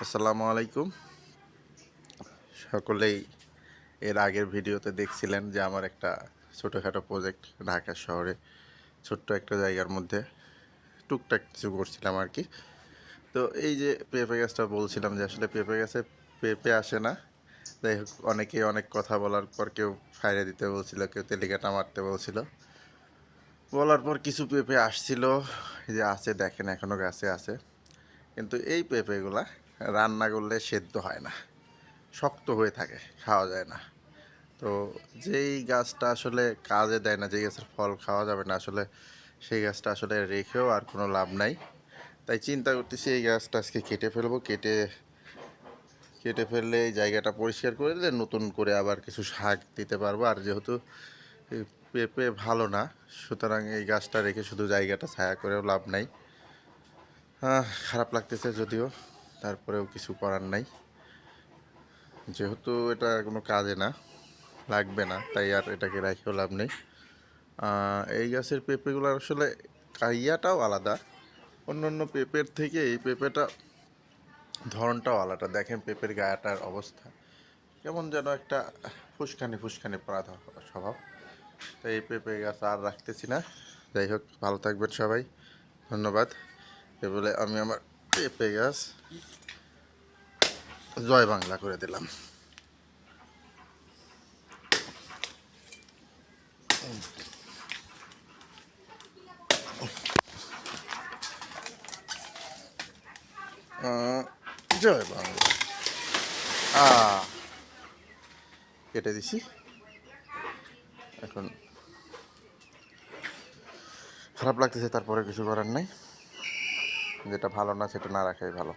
আসসালামু আলাইকুম। সকলেই এর আগের ভিডিওতে দেখছিলেন যে আমার একটা ছোটোখাটো প্রজেক্ট ঢাকা শহরে ছোট্ট একটা জায়গার মধ্যে টুকটাক কিছু করছিলাম আর কি। তো এই যে পেঁপে গাছটা বলছিলাম যে আসলে পেঁপে গাছে পেঁপে আসে না। যাই হোক, অনেকেই অনেক কথা বলার পর কেউ ফাইরে দিতে বলছিল, কেউ তেলিকাটা মারতে বলছিল। বলার পর কিছু পেঁপে আসছিল, এই যে আছে দেখেন এখনও গাছে আছে। কিন্তু এই পেঁপেগুলা রান্না করলে সেদ্ধ হয় না, শক্ত হয়ে থাকে, খাওয়া যায় না। তো যেই গাছটা আসলে কাজে দেয় না, যেই গাছের ফল খাওয়া যাবে না, আসলে সেই গাছটা আসলে রেখেও আর কোনো লাভ নাই। তাই চিন্তা করতেছি এই গাছটা আজকে কেটে ফেলবো। কেটে কেটে ফেললে এই জায়গাটা পরিষ্কার করে দিলে নতুন করে আবার কিছু শাক দিতে পারবো। আর যেহেতু এই পেঁপে ভালো না, সুতরাং এই গাছটা রেখে শুধু জায়গাটা ছায়া করেও লাভ নাই। খারাপ লাগতেছে যদিও, তারপরেও কিছু করার নাই। যেহেতু এটা কোনো কাজে না, লাগবে না, তাই আর এটাকে রেখেও লাভ নেই। এই গাছের পেঁপেগুলো আসলে কাইয়াটাও আলাদা, অন্য অন্য পেঁপের থেকে এই পেঁপেটা ধরনটাও আলাদা। দেখেন পেঁপের গায়াটার অবস্থা কেমন, যেন একটা ফুসকানি ফুসকানি পড়া স্বভাব। তাই এই পেঁপে গাছ আর রাখতেছি না। যাই হোক, ভালো থাকবেন সবাই, ধন্যবাদ। এ বলে আমি আমার পেঁপে গাছ জয় বাংলা করে দিলাম। জয় বাংলা। কেটে দিছি। এখন খারাপ লাগতেছে, তারপরে কিছু করার নাই। যেটা ভালো না সেটা না রাখাই ভালো।